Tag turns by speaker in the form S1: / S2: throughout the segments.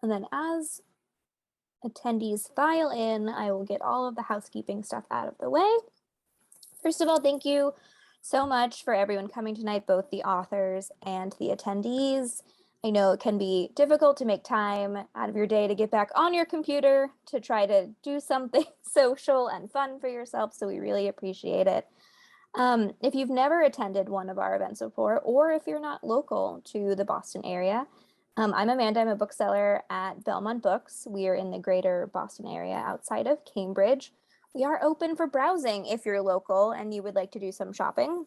S1: And then as attendees file in, I will get all of the housekeeping stuff out of the way. First of all, thank you so much for everyone coming tonight, both the authors and the attendees. I know it can be difficult to make time out of your day to get back on your computer to try to do something social and fun for yourself, so we really appreciate it. If you've never attended one of our events before, or if you're not local to the Boston area, I'm Amanda. I'm a bookseller at Belmont Books. We are in the greater Boston area outside of Cambridge. We are open for browsing if you're local and you would like to do some shopping.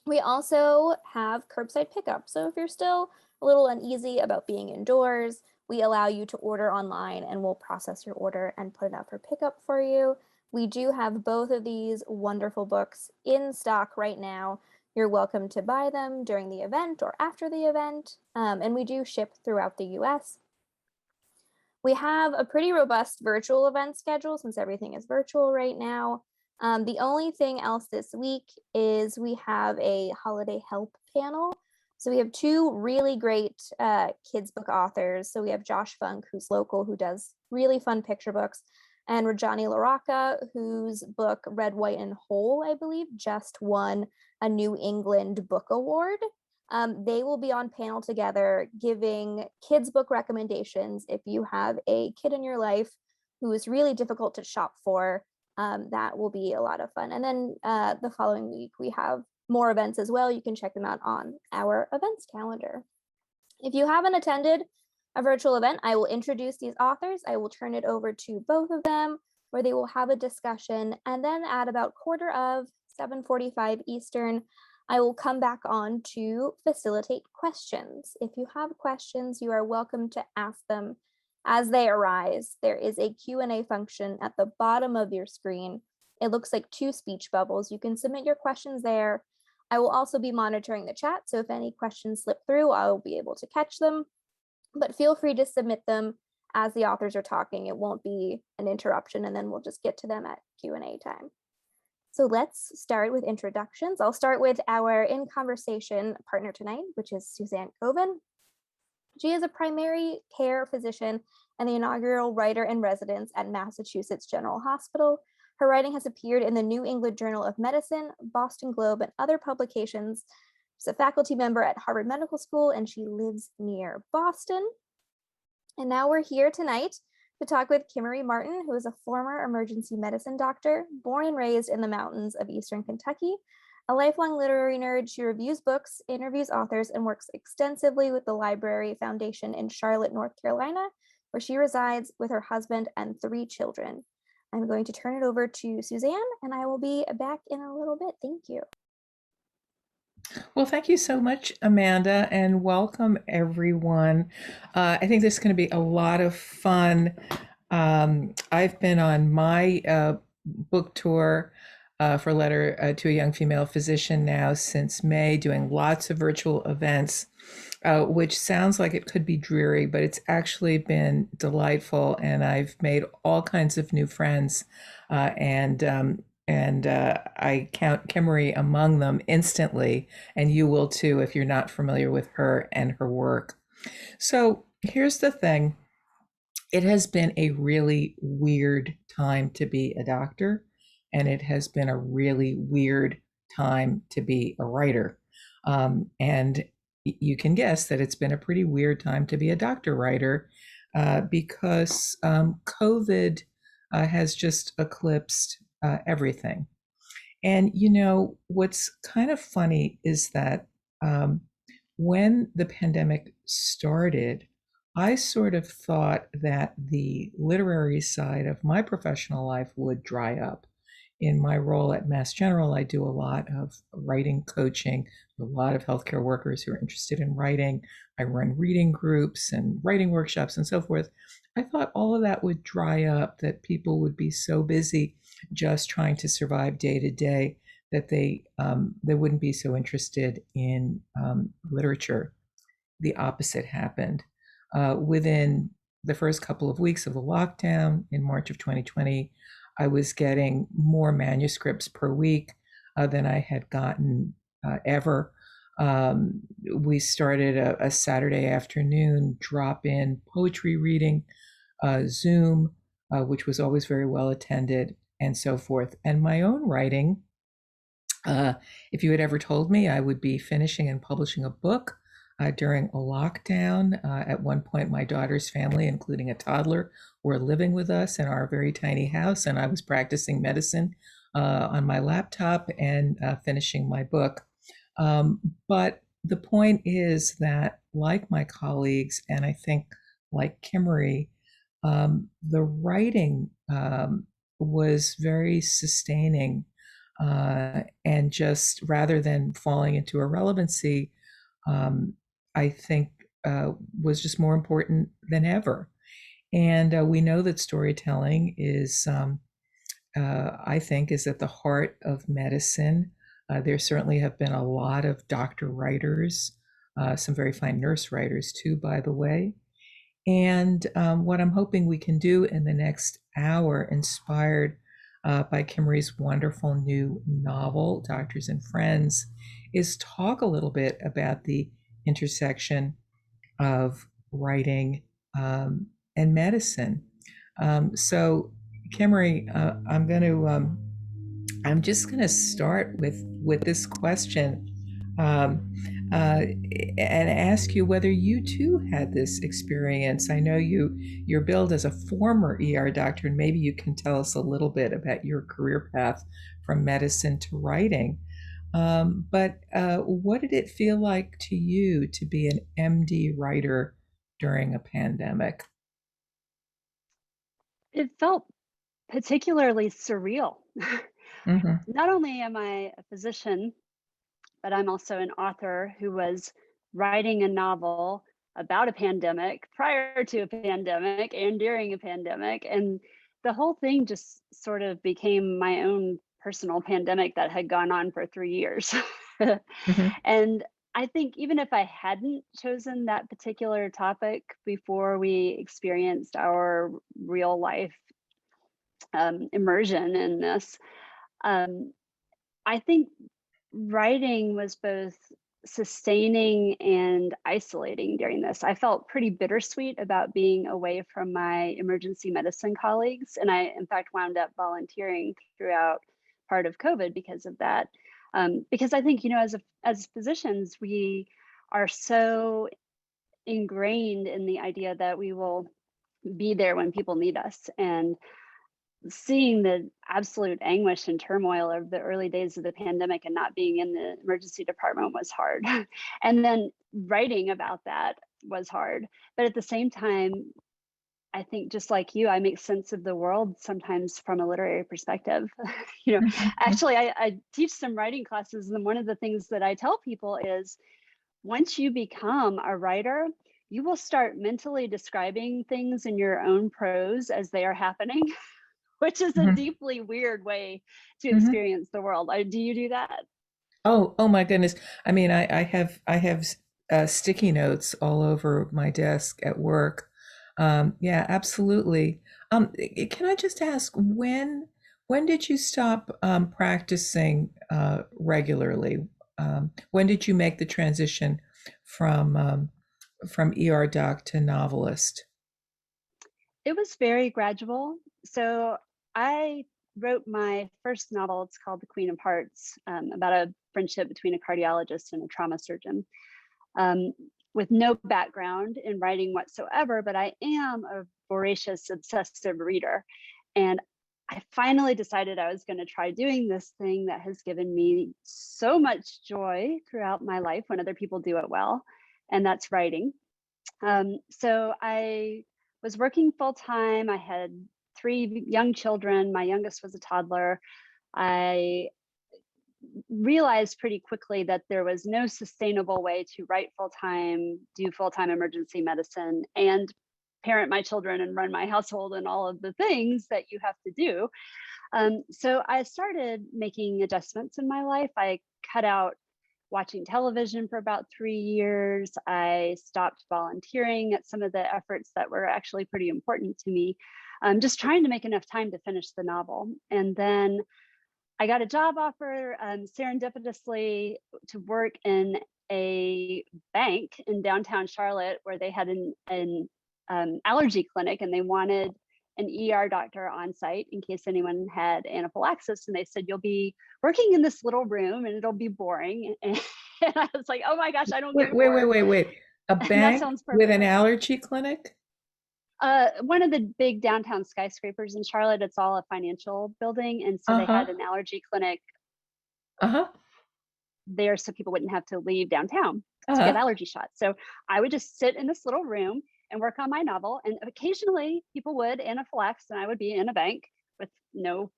S1: We also have curbside pickup. So if you're still a little uneasy about being indoors, we allow you to order online and we'll process your order and put it out for pickup for you. We do have both of these wonderful books in stock right now. You're welcome to buy them during the event or after the event, and we do ship throughout the US. We have a pretty robust virtual event schedule since everything is virtual right now. The only thing else this week is we have a holiday help panel. So we have two really great kids book authors. So we have Josh Funk, who's local, who does really fun picture books, and Rajani LaRocca, whose book Red, White, and Whole, I believe, just won a New England Book Award. They will be on panel together giving kids book recommendations. If you have a kid in your life who is really difficult to shop for, that will be a lot of fun. And then the following week, we have more events as well. You can check them out on our events calendar. If you haven't attended a virtual event, I will introduce these authors. I will turn it over to both of them where they will have a discussion. And then at about 7:45 Eastern, I will come back on to facilitate questions. If you have questions, you are welcome to ask them as they arise. There is a Q&A function at the bottom of your screen. It looks like two speech bubbles. You can submit your questions there. I will also be monitoring the chat, so if any questions slip through, I will be able to catch them. But feel free to submit them as the authors are talking. It won't be an interruption, and then we'll just get to them at Q&A time. So let's start with introductions. I'll start with our in conversation partner tonight, which is Suzanne Koven. She is a primary care physician and the inaugural writer in residence at Massachusetts General Hospital. Her writing has appeared in the New England Journal of Medicine, Boston Globe, and other publications. She's a faculty member at Harvard Medical School, and she lives near Boston. And now we're here tonight to talk with Kimmery Martin, who is a former emergency medicine doctor, born and raised in the mountains of Eastern Kentucky. A lifelong literary nerd, she reviews books, interviews authors, and works extensively with the Library Foundation in Charlotte, North Carolina, where she resides with her husband and 3 children. I'm going to turn it over to Suzanne, and I will be back in a little bit. Thank you.
S2: Well, thank you so much, Amanda, and welcome everyone. I think this is going to be a lot of fun. I've been on my book tour for Letter to a Young Female Physician now since May, doing lots of virtual events, which sounds like it could be dreary, but it's actually been delightful, and I've made all kinds of new friends, and I count Kimmery among them instantly, and you will too if you're not familiar with her and her work. So here's the thing. It has been a really weird time to be a doctor, and it has been a really weird time to be a writer. And you can guess that it's been a pretty weird time to be a doctor writer because COVID has just eclipsed everything. And you know, what's kind of funny is that when the pandemic started, I sort of thought that the literary side of my professional life would dry up. In my role at Mass General, I do a lot of writing coaching, a lot of healthcare workers who are interested in writing. I run reading groups and writing workshops and so forth. I thought all of that would dry up, that people would be so busy just trying to survive day to day that they wouldn't be so interested in literature. The opposite happened. Within the first couple of weeks of the lockdown in March of 2020, I was getting more manuscripts per week than I had gotten ever. Um, we started a Saturday afternoon drop-in poetry reading, Zoom, which was always very well attended, and so forth. And my own writing, uh, if you had ever told me I would be finishing and publishing a book during a lockdown, at one point my daughter's family, including a toddler, were living with us in our very tiny house, and I was practicing medicine on my laptop and finishing my book. But the point is that, like my colleagues, and I think like Kimmery, the writing was very sustaining, and just rather than falling into irrelevancy, um, I think was just more important than ever. And we know that storytelling is, I think, is at the heart of medicine. There certainly have been a lot of doctor writers, some very fine nurse writers too, by the way. And what I'm hoping we can do in the next hour, inspired by Kimmery's wonderful new novel, Doctors and Friends, is talk a little bit about the intersection of writing and medicine. So, Kimmery, I'm just going to start with this question, um, and ask you whether you too had this experience. I know you're billed as a former ER doctor, and maybe you can tell us a little bit about your career path from medicine to writing. But what did it feel like to you to be an MD writer during a pandemic?
S3: It felt particularly surreal.
S2: Hmm.
S3: Not only am I a physician, but I'm also an author who was writing a novel about a pandemic prior to a pandemic and during a pandemic. And the whole thing just sort of became my own personal pandemic that had gone on for 3 years.
S2: Hmm.
S3: And I think even if I hadn't chosen that particular topic before we experienced our real life immersion in this, um, I think writing was both sustaining and isolating during this. I felt pretty bittersweet about being away from my emergency medicine colleagues. And I, in fact, wound up volunteering throughout part of COVID because of that. Because I think, as physicians, we are so ingrained in the idea that we will be there when people need us. And seeing the absolute anguish and turmoil of the early days of the pandemic and not being in the emergency department was hard. And then writing about that was hard. But at the same time, I think just like you, I make sense of the world sometimes from a literary perspective. you know,
S2: Hmm.
S3: actually, I teach some writing classes, and one of the things that I tell people is once you become a writer, you will start mentally describing things in your own prose as they are happening. Which is a
S2: Hmm.
S3: deeply weird way to
S2: Hmm.
S3: experience the world. Do you do that?
S2: Oh my goodness. I mean, I have sticky notes all over my desk at work. Yeah, absolutely. Can I just ask, when did you stop practicing regularly? When did you make the transition from from ER doc to novelist?
S3: It was very gradual. So I wrote my first novel. It's called The Queen of Hearts, about a friendship between a cardiologist and a trauma surgeon. Um, with no background in writing whatsoever, but I am a voracious, obsessive reader. And I finally decided I was going to try doing this thing that has given me so much joy throughout my life when other people do it well, and that's writing. So I was working full time. I had three young children. My youngest was a toddler. I realized pretty quickly that there was no sustainable way to write full time, do full time emergency medicine, and parent my children and run my household and all of the things that you have to do. So I started making adjustments in my life. I cut out watching television for about 3 years. I stopped volunteering at some of the efforts that were actually pretty important to me, just trying to make enough time to finish the novel. And then I got a job offer serendipitously to work in a bank in downtown Charlotte where they had an allergy clinic, and they wanted an ER doctor on site in case anyone had anaphylaxis. And they said, you'll be working in this little room and it'll be boring. And I was like, oh my gosh, I don't get bored.
S2: Wait. A
S3: That
S2: bank
S3: sounds
S2: with an
S3: perfect.
S2: allergy clinic?
S3: One of the big downtown skyscrapers in Charlotte, it's all a financial building. And so they
S2: Uh-huh.
S3: had an allergy clinic
S2: Uh-huh.
S3: there so people wouldn't have to leave downtown to get
S2: Uh-huh.
S3: allergy shots. So I would just sit in this little room and work on my novel. And occasionally people would anaphylax and I would be in a bank with no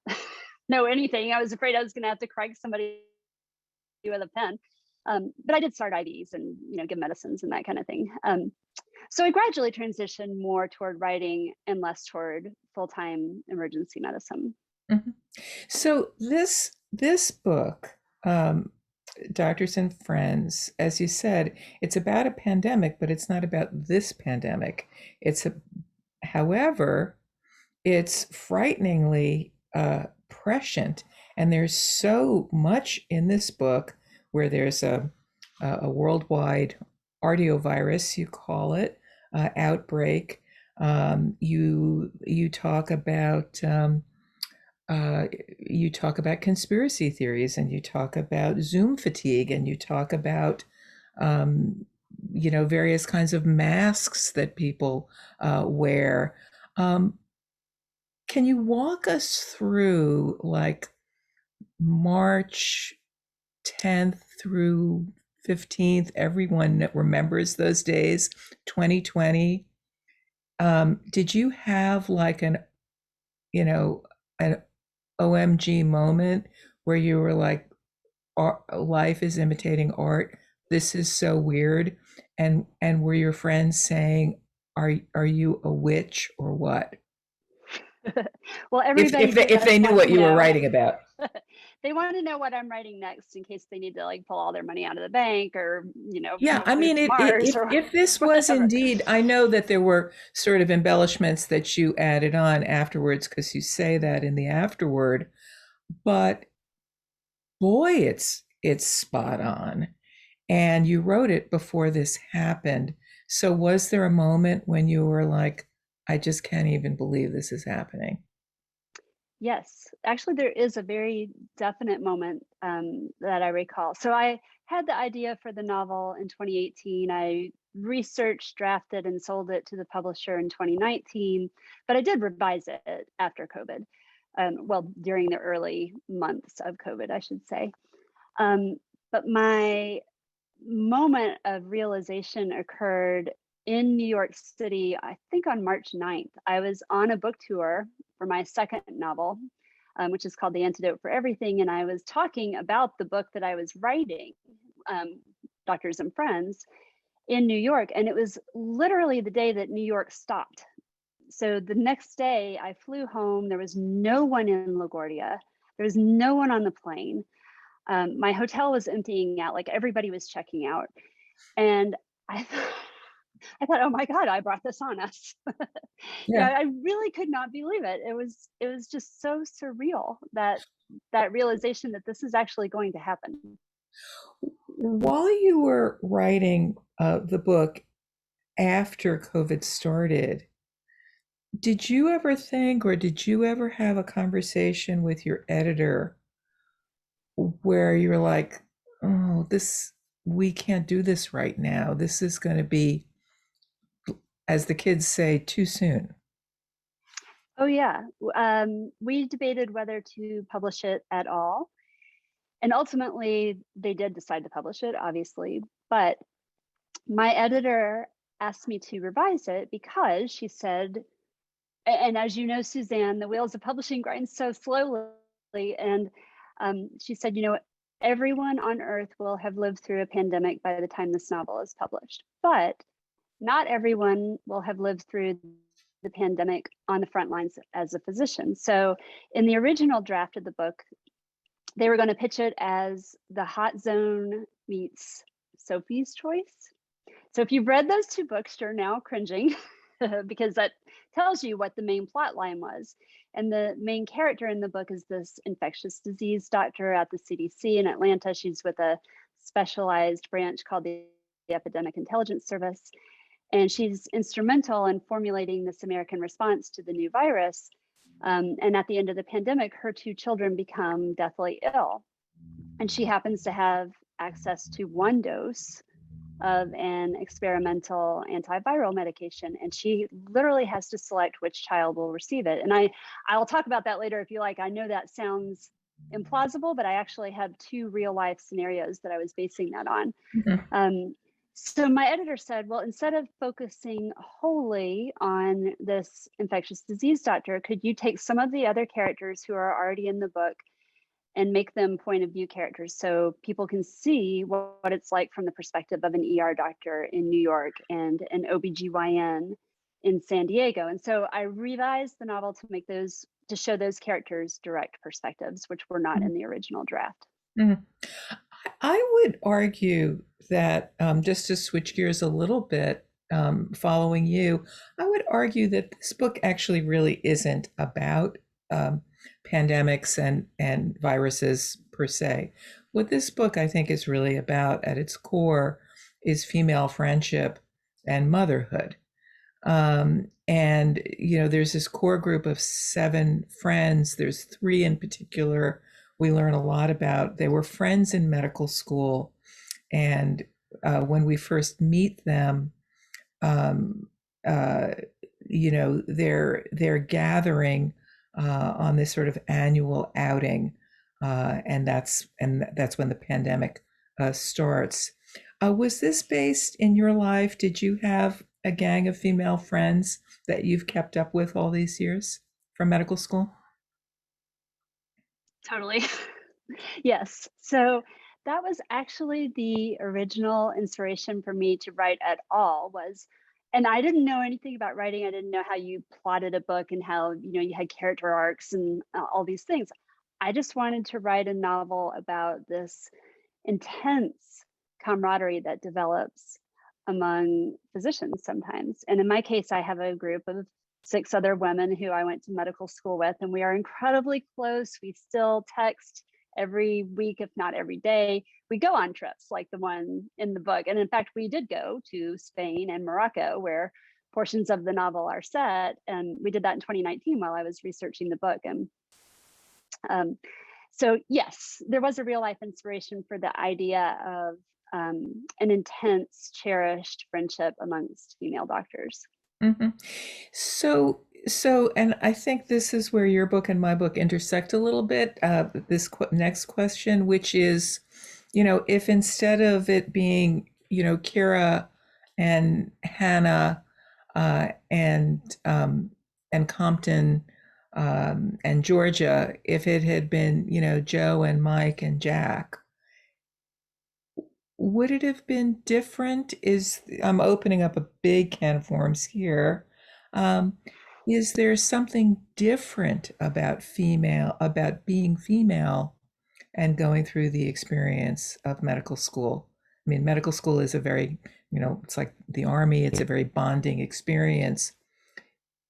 S3: anything. I was afraid I was going to have to crank somebody with a pen. But I did start IVs and give medicines and that kind of thing. So I gradually transitioned more toward writing and less toward full-time emergency medicine.
S2: Mhm. So this book, Doctors and Friends, as you said, it's about a pandemic, but it's not about this pandemic. However, it's frighteningly prescient, and there's so much in this book where there's a worldwide ardiovirus, you call it, outbreak. You talk about conspiracy theories, and you talk about Zoom fatigue, and you talk about various kinds of masks that people wear. Can you walk us through like March 10th through 15th? Everyone that remembers those days, 2020. Did you have like an OMG moment where you were like, life is imitating art? This is so weird. And were your friends saying, are you a witch or what?
S3: Well, everybody
S2: If they knew what you were writing about.
S3: They want to know what I'm writing next in case they need to like pull all their money out of the bank or
S2: Yeah, I
S3: move
S2: mean,
S3: to Mars or
S2: if this was
S3: whatever.
S2: indeed, I know that there were sort of embellishments that you added on afterwards because you say that in the afterword, but boy, it's spot on. And you wrote it before this happened. So was there a moment when you were like, I just can't even believe this is happening?
S3: Yes, actually, there is a very definite moment that I recall. So I had the idea for the novel in 2018. I researched, drafted, and sold it to the publisher in 2019, but I did revise it after COVID. Well, during the early months of COVID, I should say. But my moment of realization occurred in New York City, I think on March 9th. I was on a book tour for my second novel, which is called The Antidote for Everything. And I was talking about the book that I was writing, Doctors and Friends, in New York. And it was literally the day that New York stopped. So the next day I flew home. There was no one in LaGuardia. There was no one on the plane. My hotel was emptying out, like everybody was checking out. And I thought, oh my God, I brought this on us.
S2: Yeah.
S3: I really could not believe it. It was just so surreal that realization that this is actually going to happen.
S2: While you were writing the book after COVID started, did you ever think, or did you ever have a conversation with your editor where you're like, oh, we can't do this right now. This is going to be, as the kids say, too soon.
S3: Oh yeah. We debated whether to publish it at all. And ultimately they did decide to publish it, obviously. But my editor asked me to revise it because she said, and as you know, Suzanne, the wheels of publishing grind so slowly. And she said, everyone on earth will have lived through a pandemic by the time this novel is published, but not everyone will have lived through the pandemic on the front lines as a physician. So in the original draft of the book, they were going to pitch it as the Hot Zone meets Sophie's Choice. So if you've read those two books, you're now cringing because that tells you what the main plot line was. And the main character in the book is this infectious disease doctor at the CDC in Atlanta. She's with a specialized branch called the Epidemic Intelligence Service. And she's instrumental in formulating this American response to the new virus. And at the end of the pandemic, her 2 children become deathly ill. And she happens to have access to 1 dose of an experimental antiviral medication, and she literally has to select which child will receive it. And I'll talk about that later if you like. I know that sounds implausible, but I actually have 2 real life scenarios that I was basing that on.
S2: Mhm.
S3: So my editor said, well, instead of focusing wholly on this infectious disease doctor, could you take some of the other characters who are already in the book and make them point of view characters so people can see what it's like from the perspective of an ER doctor in New York and an OBGYN in San Diego. And so I revised the novel to show those characters direct perspectives, which were not in the original draft.
S2: Mhm. I would argue that, just to switch gears a little bit, following you, I would argue that this book actually really isn't about pandemics and viruses per se. What this book, I think, is really about at its core is female friendship and motherhood. And, there's this core group of 7 friends. There's 3 in particular we learn a lot about. They were friends in medical school. And when we first meet them, they're gathering on this sort of annual outing, and that's when the pandemic starts. Was this based in your life? Did you have a gang of female friends that you've kept up with all these years from medical school?
S3: Totally. Yes. So that was actually the original inspiration for me to write at all and I didn't know anything about writing. I didn't know how you plotted a book and how, you had character arcs and all these things. I just wanted to write a novel about this intense camaraderie that develops among physicians sometimes. And in my case, I have a group of 6 other women who I went to medical school with, and we are incredibly close. We still text every week, if not every day. We go on trips like the one in the book. And in fact, we did go to Spain and Morocco, where portions of the novel are set. And we did that in 2019 while I was researching the book. And so yes, there was a real life inspiration for the idea of an intense, cherished friendship amongst female doctors.
S2: Mm-hmm. So, and I think this is where your book and my book intersect a little bit. This next question, which is, if instead of it being, Kira and Hannah and Compton and Georgia, if it had been, Joe and Mike and Jack, would it have been different? I'm opening up a big can of worms here. Is there something different about being female and going through the experience of medical school? I mean, medical school is a very, it's like the army, it's a very bonding experience.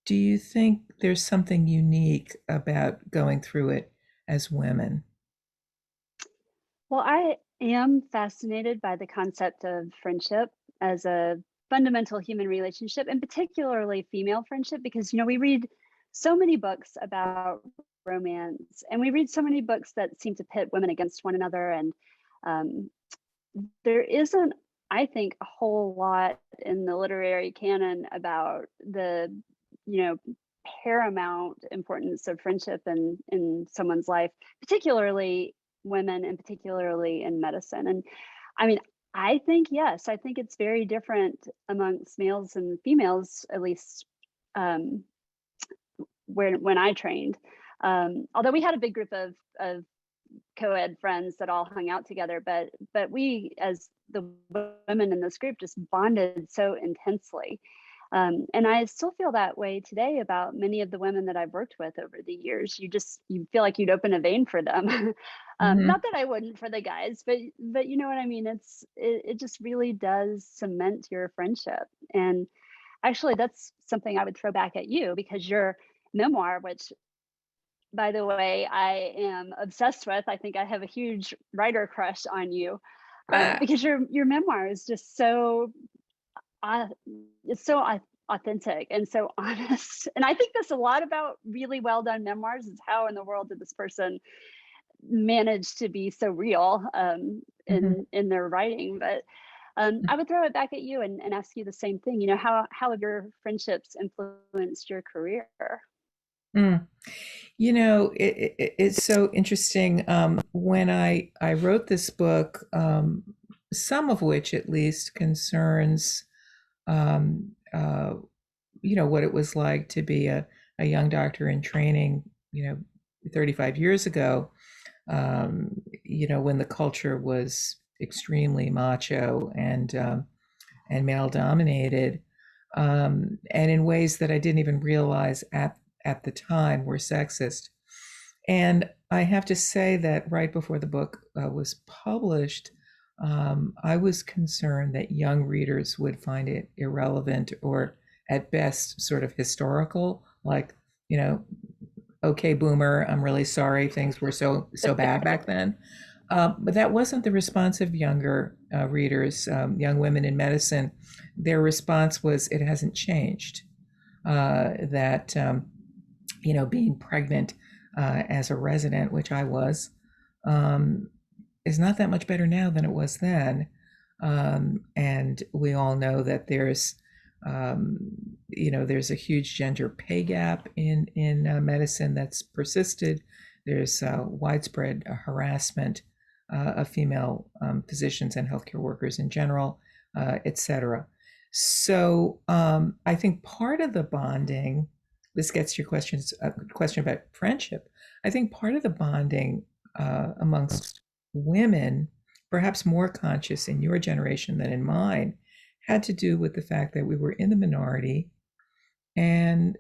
S2: Do you think there's something unique about going through it as women?
S3: Well, I am fascinated by the concept of friendship as a fundamental human relationship, and particularly female friendship, because, we read so many books about romance, and we read so many books that seem to pit women against one another. And there isn't, I think, a whole lot in the literary canon about the, paramount importance of friendship in someone's life, particularly women and particularly in medicine. And I mean, I think, yes, I think it's very different amongst males and females, at least when I trained. Although we had a big group of co-ed friends that all hung out together, but we, as the women in this group, just bonded so intensely. And I still feel that way today about many of the women that I've worked with over the years. You feel like you'd open a vein for them.
S2: Mm-hmm.
S3: Not that I wouldn't for the guys, but you know what I mean? It just really does cement your friendship. And actually, that's something I would throw back at you, because your memoir, which, by the way, I am obsessed with. I think I have a huge writer crush on you. because your memoir is just so uh, it's so authentic and so honest. And I think that's a lot about really well done memoirs is how in the world did this person manage to be so real in their writing. But I would throw it back at you and ask you the same thing. You know, how have your friendships influenced your career?
S2: Mm. You know, it's so interesting. When I wrote this book, some of which at least concerns, um, uh, what it was like to be a young doctor in training, 35 years ago, when the culture was extremely macho and male dominated, and in ways that I didn't even realize at the time were sexist. And I have to say that right before the book was published, I was concerned that young readers would find it irrelevant or at best sort of historical, like, okay, boomer, I'm really sorry things were so bad back then. But that wasn't the response of younger readers, young women in medicine. Their response was, it hasn't changed. That being pregnant as a resident, which I was, is not that much better now than it was then. And we all know that there's a huge gender pay gap in medicine that's persisted. There's widespread harassment of female physicians and healthcare workers in general, et cetera. So I think part of the bonding, this gets to your question about friendship. I think part of the bonding amongst women, perhaps more conscious in your generation than in mine, had to do with the fact that we were in the minority, and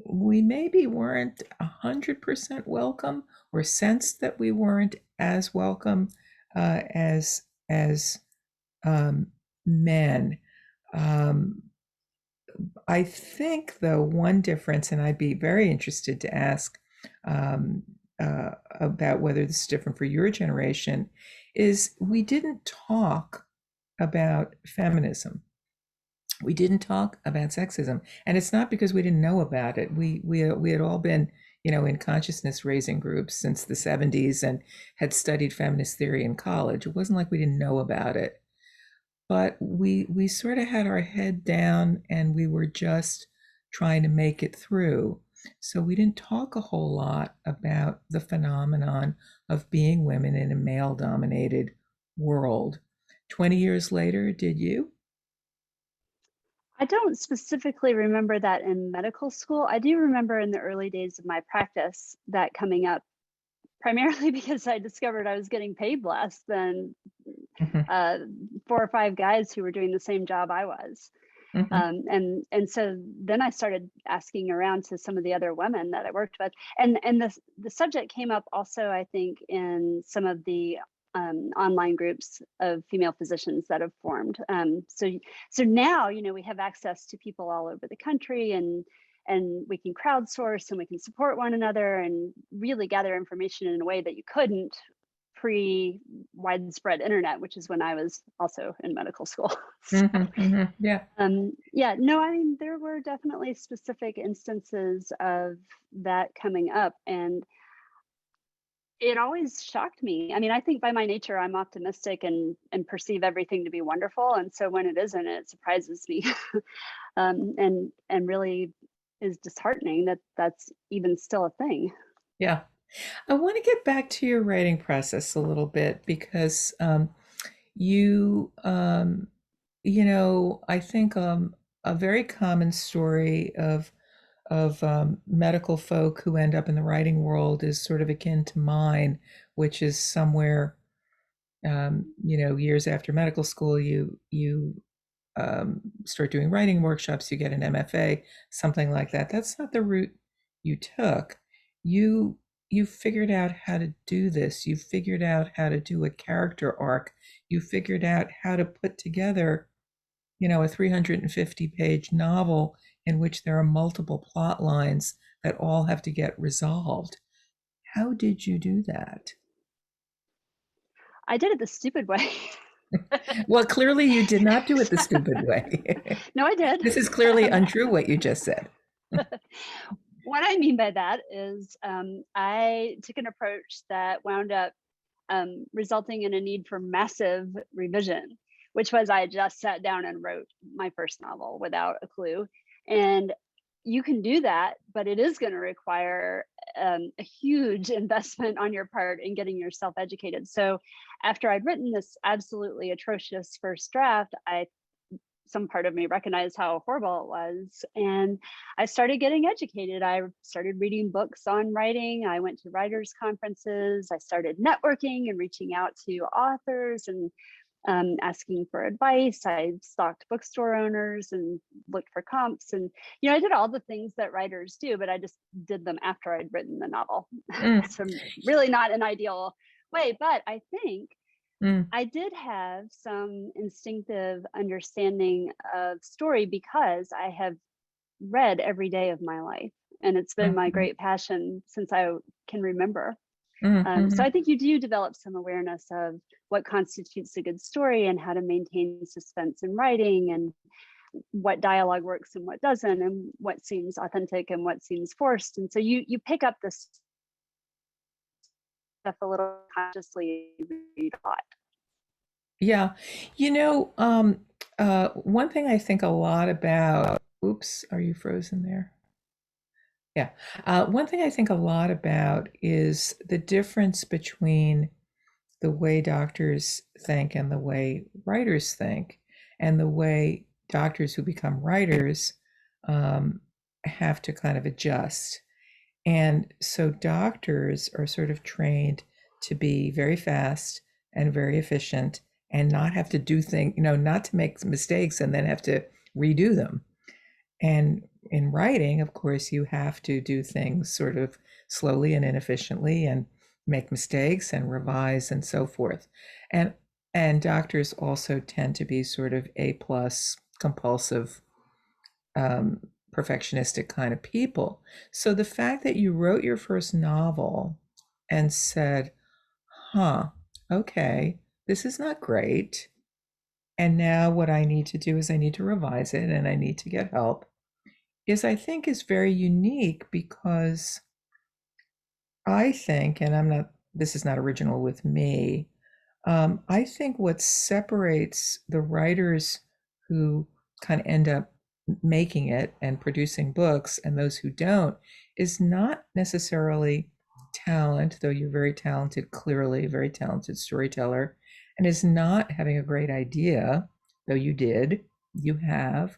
S2: we maybe weren't 100% welcome, or sensed that we weren't as welcome as men. I think, though, one difference, and I'd be very interested to ask about whether this is different for your generation, is we didn't talk about feminism. We didn't talk about sexism, and it's not because we didn't know about it. We had all been, in consciousness raising groups since the 70s and had studied feminist theory in college. It wasn't like we didn't know about it, but we sort of had our head down and we were just trying to make it through. So we didn't talk a whole lot about the phenomenon of being women in a male-dominated world. 20 years later, did you?
S3: I don't specifically remember that in medical school. I do remember in the early days of my practice that coming up, primarily because I discovered I was getting paid less than
S2: Mm-hmm.
S3: 4 or 5 guys who were doing the same job I was.
S2: Mm-hmm.
S3: And so then I started asking around to some of the other women that I worked with, and the subject came up also, I think, in some of the online groups of female physicians that have formed. So now, we have access to people all over the country, and we can crowdsource and we can support one another and really gather information in a way that you couldn't pre widespread internet, which is when I was also in medical school. So,
S2: Mm-hmm. Mm-hmm. Yeah.
S3: yeah, no, I mean, there were definitely specific instances of that coming up, and it always shocked me. I mean, I think by my nature, I'm optimistic and perceive everything to be wonderful, and so when it isn't, it surprises me, and really is disheartening that that's even still a thing.
S2: Yeah. I want to get back to your writing process a little bit because you, I think a very common story of medical folk who end up in the writing world is sort of akin to mine, which is somewhere, years after medical school, you start doing writing workshops, you get an MFA, something like that. That's not the route you took. You figured out how to do this. You figured out how to do a character arc. You figured out how to put together, a 350-page novel in which there are multiple plot lines that all have to get resolved. How did you do that?
S3: I did it the stupid way.
S2: Well, clearly you did not do it the stupid way.
S3: No, I did.
S2: This is clearly untrue what you just said.
S3: What I mean by that is I took an approach that wound up resulting in a need for massive revision, which was I just sat down and wrote my first novel without a clue. And you can do that, but it is going to require a huge investment on your part in getting yourself educated. So after I'd written this absolutely atrocious first draft, some part of me recognized how horrible it was. And I started getting educated. I started reading books on writing. I went to writers' conferences. I started networking and reaching out to authors and asking for advice. I stalked bookstore owners and looked for comps. And, I did all the things that writers do, but I just did them after I'd written the novel. So really not an ideal way, but I think I did have some instinctive understanding of story because I have read every day of my life. And it's been my great passion since I can remember. So I think you do develop some awareness of what constitutes a good story and how to maintain suspense in writing and what dialogue works and what doesn't, and what seems authentic and what seems forced. And so you pick up this stuff a little consciously read a lot.
S2: Yeah. One thing I think a lot about, oops, are you frozen there? Yeah. One thing I think a lot about is the difference between the way doctors think and the way writers think, and the way doctors who become writers have to kind of adjust. And so doctors are sort of trained to be very fast and very efficient and not have to do things, not to make mistakes and then have to redo them. And in writing, of course, you have to do things sort of slowly and inefficiently and make mistakes and revise and so forth. And doctors also tend to be sort of A+ compulsive, perfectionistic kind of people. So the fact that you wrote your first novel and said, okay, this is not great. And now what I need to do is I need to revise it and I need to get help, I think is very unique, because I think, and this is not original with me, I think what separates the writers who kind of end up making it and producing books and those who don't is not necessarily talent, though you're very talented, clearly very talented storyteller, and is not having a great idea, though you have,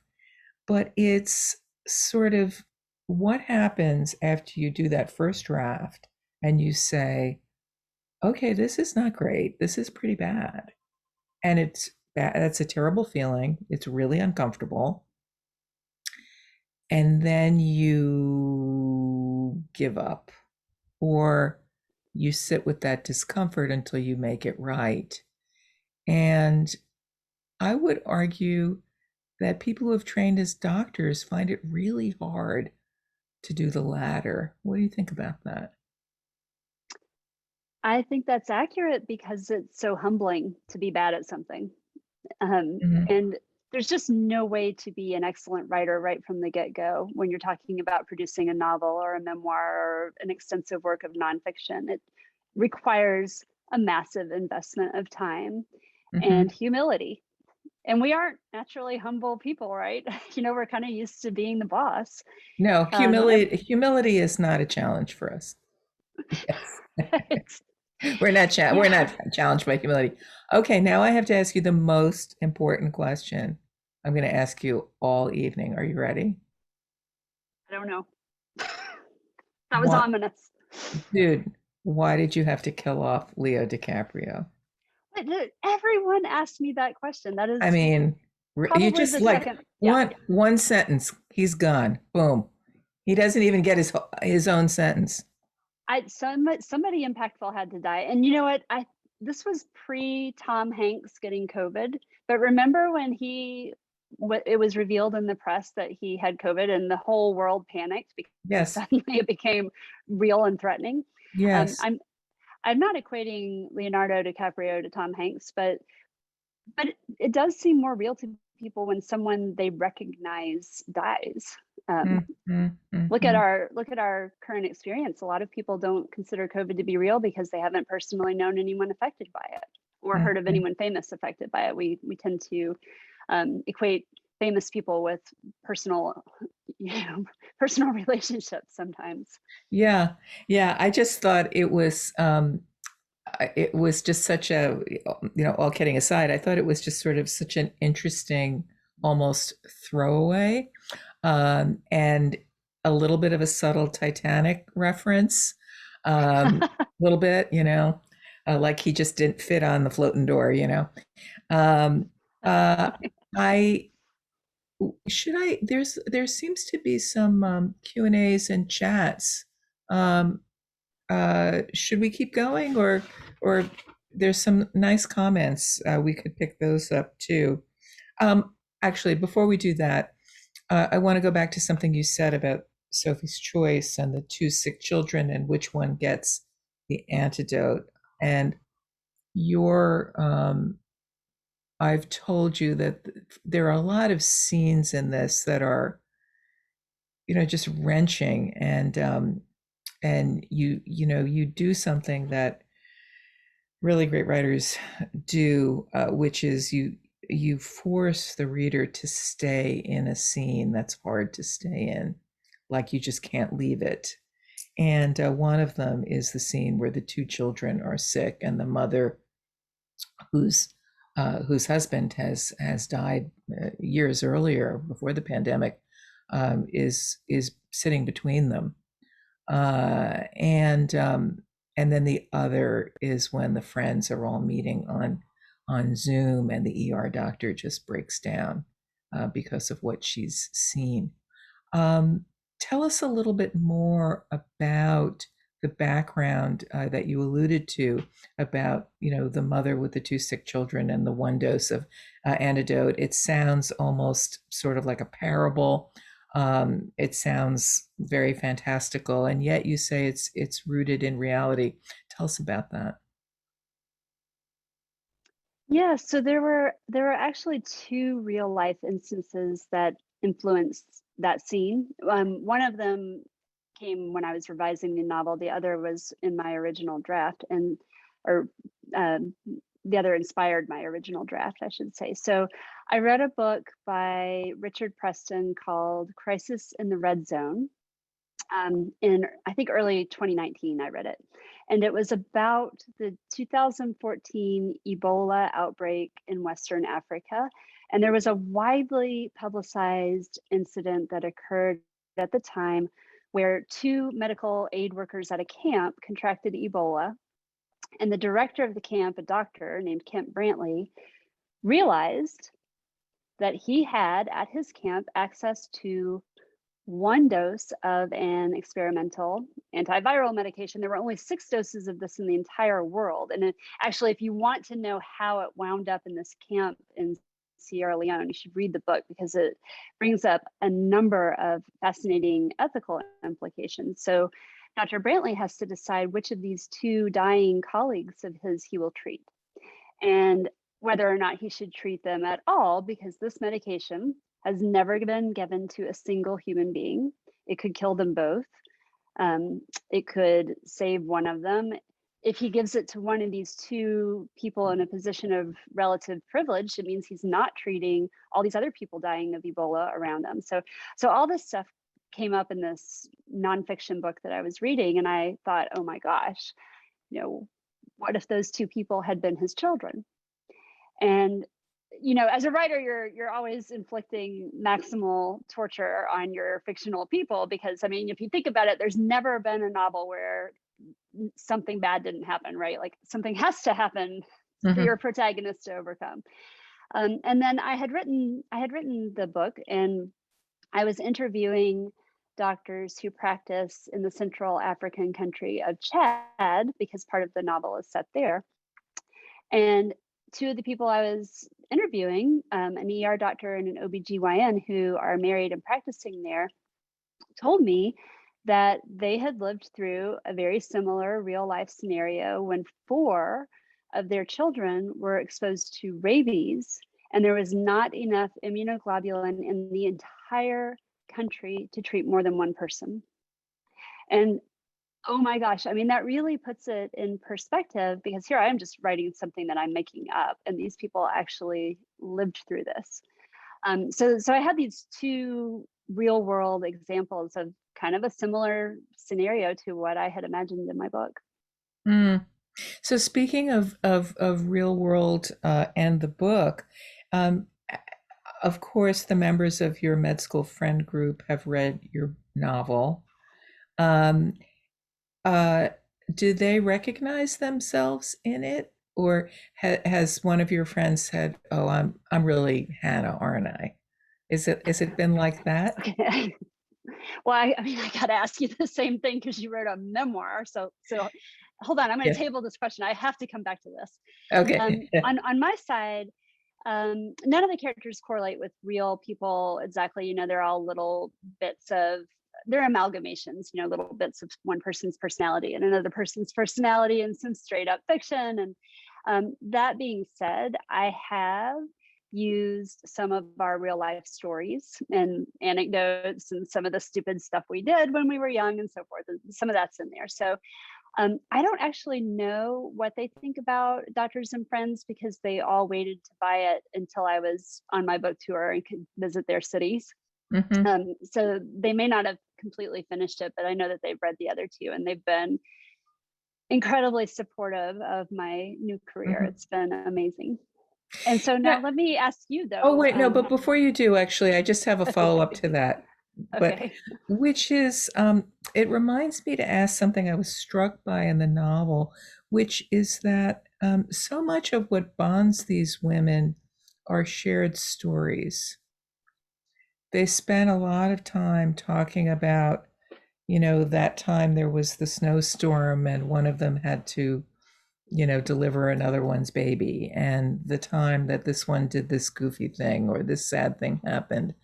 S2: but it's sort of what happens after you do that first draft and you say, okay, this is not great. This is pretty bad. And that's a terrible feeling. It's really uncomfortable. And then you give up, or you sit with that discomfort until you make it right. And I would argue that people who have trained as doctors find it really hard to do the latter. What do you think about that?
S3: I think that's accurate because it's so humbling to be bad at something. And there's just no way to be an excellent writer right from the get-go when you're talking about producing a novel or a memoir or an extensive work of nonfiction. It requires a massive investment of time and humility. And we aren't naturally humble people, right? We're kind of used to being the boss.
S2: No, humility is not a challenge for us. Yes. We're not challenged by humility. Okay, now I have to ask you the most important question I'm going to ask you all evening. Are you ready?
S3: I don't know. That was ominous.
S2: Dude, why did you have to kill off Leo DiCaprio?
S3: Everyone asked me that question. That is,
S2: I mean, you just like one sentence, he's gone. Boom. He doesn't even get his own sentence.
S3: Somebody impactful had to die. And you know what? This was pre Tom Hanks getting COVID. But remember when it was revealed in the press that he had COVID and the whole world panicked because suddenly it became real and threatening?
S2: Yes.
S3: I'm not equating Leonardo DiCaprio to Tom Hanks, but it does seem more real to people when someone they recognize dies. Look at our current experience. A lot of people don't consider COVID to be real because they haven't personally known anyone affected by it or heard of anyone famous affected by it. We tend to equate famous people with personal, personal relationships sometimes.
S2: Yeah, yeah. I just thought it was just such a, all kidding aside, I thought it was just sort of such an interesting, almost throwaway, and a little bit of a subtle Titanic reference, a little bit, like he just didn't fit on the floating door, there seems to be some Q&As and chats. Should we keep going, or there's some nice comments? We could pick those up too. Actually, before we do that, I want to go back to something you said about Sophie's Choice and the 2 sick children and which one gets the antidote. And I've told you that there are a lot of scenes in this that are, just wrenching, and you do something that really great writers do, which is you force the reader to stay in a scene that's hard to stay in, like you just can't leave it. And one of them is the scene where the 2 children are sick, and the mother, whose husband has died years earlier, before the pandemic, is sitting between them. And then the other is when the friends are all meeting on Zoom, and the ER doctor just breaks down because of what she's seen. Tell us a little bit more about the background that you alluded to about, the mother with the 2 sick children and the 1 dose of antidote. It sounds almost sort of like a parable. It sounds very fantastical, and yet you say it's rooted in reality. Tell us about that.
S3: Yeah, so there were actually 2 real life instances that influenced that scene. One of them came when I was revising the novel. The other was in my original draft, or the other inspired my original draft, I should say. So I read a book by Richard Preston called Crisis in the Red Zone. In, I think, early 2019, I read it. And it was about the 2014 Ebola outbreak in Western Africa. And there was a widely publicized incident that occurred at the time where 2 medical aid workers at a camp contracted Ebola. And the director of the camp, a doctor named Kent Brantley, realized that he had at his camp access to 1 dose of an experimental antiviral medication. There were only 6 doses of this in the entire world. And actually, if you want to know how it wound up in this camp in Sierra Leone, you should read the book, because it brings up a number of fascinating ethical implications. So Dr. Brantley has to decide which of these 2 dying colleagues of his he will treat, and whether or not he should treat them at all, because this medication has never been given to a single human being. It could kill them both. It could save one of them. If he gives it to one of these 2 people in a position of relative privilege, it means he's not treating all these other people dying of Ebola around them. So all this stuff came up in this nonfiction book that I was reading, and I thought, oh my gosh, what if those 2 people had been his children? And as a writer, you're always inflicting maximal torture on your fictional people, because if you think about it, there's never been a novel where something bad didn't happen, right? Like, something has to happen for your protagonist to overcome. And then I had written the book, and I was interviewing doctors who practice in the Central African country of Chad, because part of the novel is set there. And 2 of the people I was interviewing, an ER doctor and an OBGYN who are married and practicing there, told me that they had lived through a very similar real life scenario when 4 of their children were exposed to rabies, and there was not enough immunoglobulin in the entire country to treat more than 1 person. And oh my gosh, I mean, that really puts it in perspective, because here I am just writing something that I'm making up, and these people actually lived through this. So I had these 2 real world examples of kind of a similar scenario to what I had imagined in my book.
S2: Mm. So speaking of real world and the book, um, of course, the members of your med school friend group have read your novel. Um, uh, do they recognize themselves in it, or has one of your friends said, "Oh, I'm really Hannah, aren't I?" Is it been like that?
S3: Okay. Well, I mean, I got to ask you the same thing because you wrote a memoir. So hold on, I'm going
S2: Yeah.
S3: to table this question. I have to come back to this.
S2: Okay.
S3: On my side, none of the characters correlate with real people exactly. They're all little bits of, they're amalgamations, little bits of one person's personality and another person's personality and some straight up fiction. And that being said, I have used some of our real life stories and anecdotes and some of the stupid stuff we did when we were young and so forth. And some of that's in there. So I don't actually know what they think about Doctors and Friends, because they all waited to buy it until I was on my book tour and could visit their cities.
S2: Hmm.
S3: So they may not have completely finished it, but I know that they've read the other 2, and they've been incredibly supportive of my new career.
S2: Hmm.
S3: It's been amazing. And so now
S2: Yeah.
S3: let me ask you
S2: Oh,
S3: though.
S2: wait, no, but before you do, actually, I just have a follow-up to that. But
S3: Okay.
S2: which is, it reminds me to ask something I was struck by in the novel, which is that so much of what bonds these women are shared stories. They spent a lot of time talking about, that time there was the snowstorm and one of them had to, deliver another one's baby, and the time that this one did this goofy thing or this sad thing happened.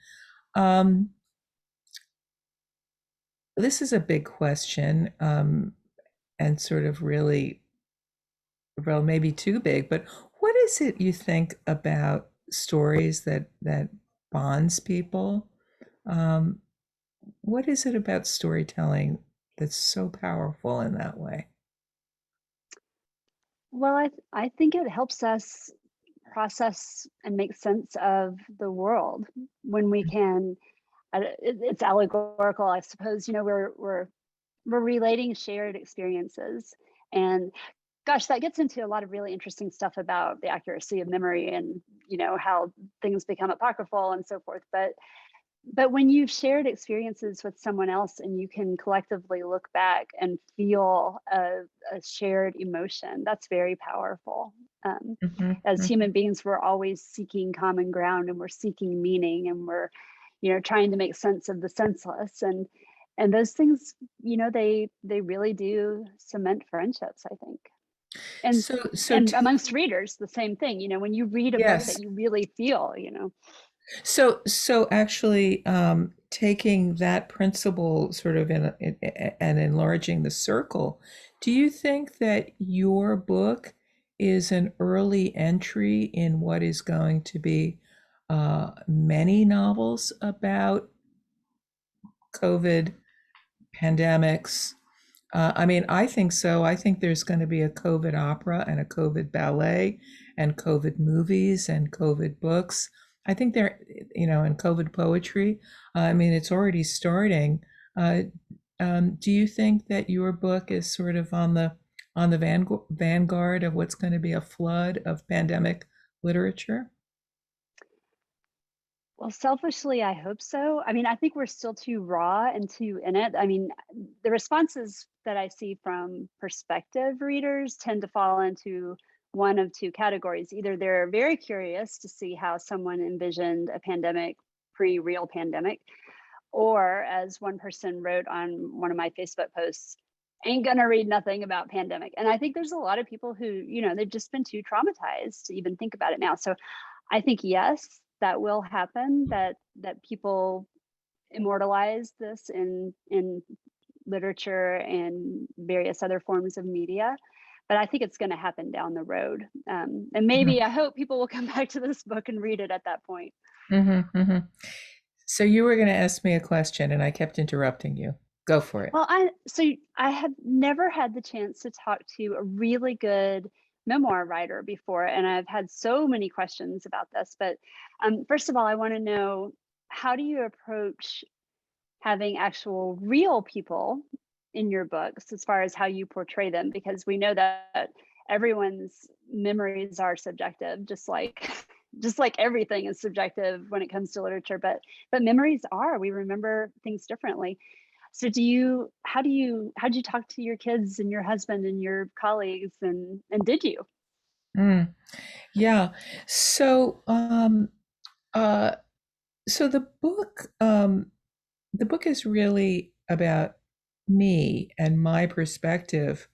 S2: Um, this is a big question, and sort of really, well, maybe too big, but what is it you think about stories that bonds people? Um, what is it about storytelling that's so powerful in that way?
S3: Well, I think it helps us process and make sense of the world when we can. It's allegorical, I suppose. We're relating shared experiences, and gosh, that gets into a lot of really interesting stuff about the accuracy of memory and how things become apocryphal and so forth. But when you've shared experiences with someone else and you can collectively look back and feel a shared emotion, that's very powerful.
S2: Hmm.
S3: As
S2: Hmm.
S3: human beings, we're always seeking common ground, and we're seeking meaning, and we're trying to make sense of the senseless. And those things, they really do cement friendships, I think. And
S2: So
S3: and amongst readers, the same thing. When you read a book that
S2: yes.
S3: you really feel.
S2: So actually, taking that principle sort of and enlarging the circle, do you think that your book is an early entry in what is going to be many novels about COVID, pandemics? I mean, I think so. I think there's going to be a COVID opera and a COVID ballet and COVID movies and COVID books. I think there, and COVID poetry. I mean, it's already starting. Uh, do you think that your book is sort of on the vanguard of what's going to be a flood of pandemic literature?
S3: Well, selfishly, I hope so. I mean, I think we're still too raw and too in it. I mean, the responses that I see from prospective readers tend to fall into one of 2 categories. Either they're very curious to see how someone envisioned a pandemic pre-real pandemic, or as one person wrote on one of my Facebook posts, ain't gonna read nothing about pandemic. And I think there's a lot of people who, they've just been too traumatized to even think about it now. So I think yes, that will happen. That people immortalize this in literature and various other forms of media. But I think it's going to happen down the road. And maybe I hope people will come back to this book and read it at that point.
S2: So you were going to ask me a question and I kept interrupting you. Go for it.
S3: Well, I have never had the chance to talk to a really good memoir writer before, and I've had so many questions about this. But first of all, I want to know, how do you approach having actual real people in your books as far as how you portray them? Because we know that everyone's memories are subjective, just like everything is subjective when it comes to literature, but memories are, we remember things differently. So how did you talk to your kids and your husband and your colleagues, and did you?
S2: Yeah. So so the book is really about me and my perspective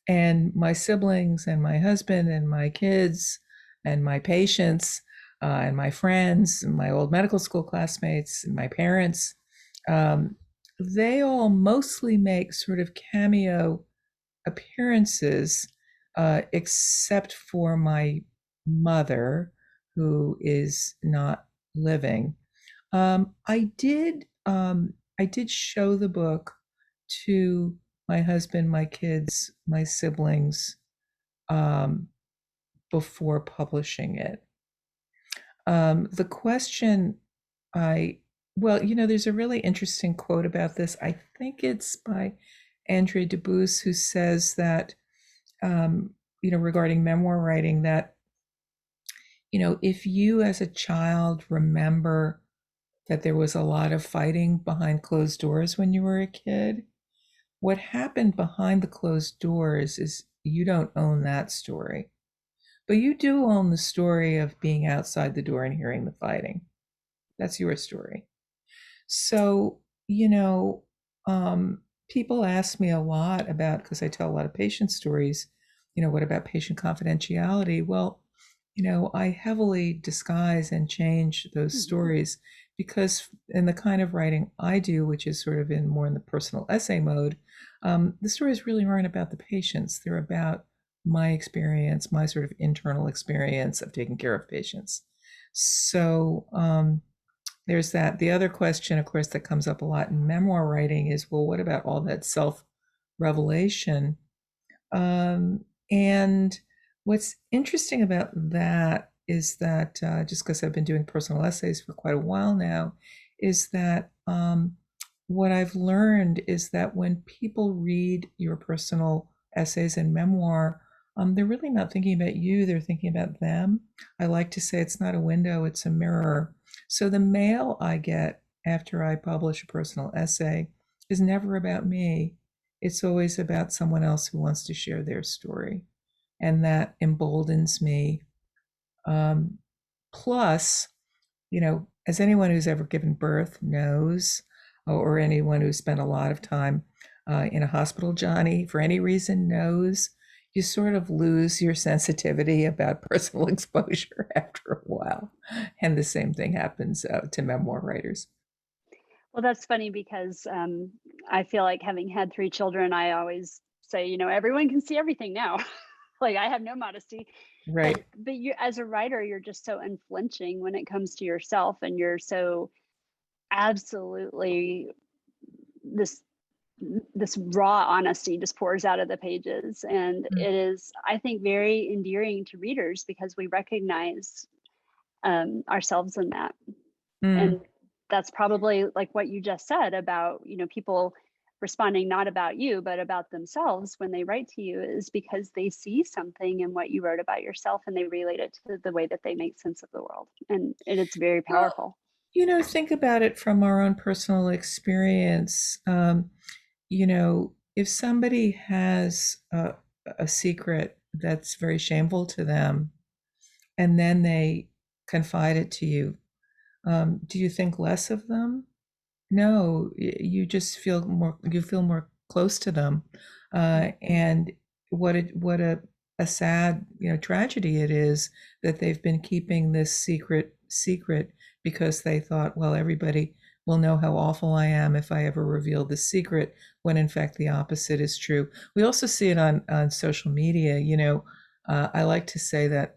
S2: and my siblings and my husband and my kids and my patients and my friends and my old medical school classmates and my parents. They all mostly make sort of cameo appearances, except for my mother, who is not living. I did show the book to my husband, my kids, my siblings, before publishing it. The question there's a really interesting quote about this. I think it's by Andrea Debus, who says that, regarding memoir writing, that, if you as a child remember that there was a lot of fighting behind closed doors when you were a kid, what happened behind the closed doors is you don't own that story. But you do own the story of being outside the door and hearing the fighting. That's your story. So, people ask me a lot about, because I tell a lot of patient stories, what about patient confidentiality? Well, I heavily disguise and change those stories, because in the kind of writing I do, which is sort of more in the personal essay mode, the stories really aren't about the patients. They're about my experience, my sort of internal experience of taking care of patients. So there's that. The other question, of course, that comes up a lot in memoir writing is, well, what about all that self-revelation? And what's interesting about that is that, just because I've been doing personal essays for quite a while now, is that what I've learned is that when people read your personal essays and memoir, they're really not thinking about you, they're thinking about them. I like to say it's not a window, it's a mirror. So the mail I get after I publish a personal essay is never about me. It's always about someone else who wants to share their story. And that emboldens me. Plus, as anyone who's ever given birth knows, or anyone who's spent a lot of time in a hospital, Johnny, for any reason knows, you sort of lose your sensitivity about personal exposure after a while. And the same thing happens to memoir writers.
S3: Well, that's funny because I feel like, having had 3 children, I always say, everyone can see everything now. Like, I have no modesty.
S2: Right.
S3: But you, as a writer, you're just so unflinching when it comes to yourself, and you're so absolutely, this raw honesty just pours out of the pages, and it is, I think, very endearing to readers, because we recognize ourselves in that. And that's probably like what you just said about, people responding not about you but about themselves when they write to you, is because they see something in what you wrote about yourself, and they relate it to the way that they make sense of the world, and it's very powerful.
S2: Well, think about it from our own personal experience. If somebody has a secret that's very shameful to them, and then they confide it to you, do you think less of them? No, you just feel more close to them. And what a sad, tragedy it is that they've been keeping this secret because they thought, well, everybody will know how awful I am if I ever reveal the secret, when in fact the opposite is true. We also see it on social media. I like to say that,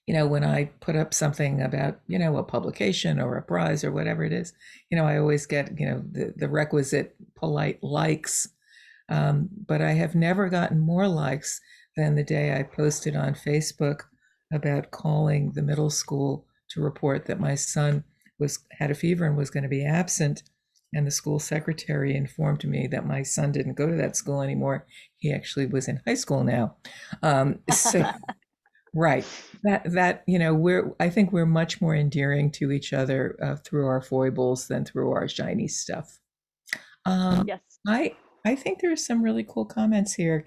S2: when I put up something about, a publication or a prize or whatever it is, I always get, the requisite polite likes. But I have never gotten more likes than the day I posted on Facebook about calling the middle school to report that my son had a fever and was going to be absent. And the school secretary informed me that my son didn't go to that school anymore. He actually was in high school now. So right. I think we're much more endearing to each other through our foibles than through our shiny stuff.
S3: Yes.
S2: I think there are some really cool comments here.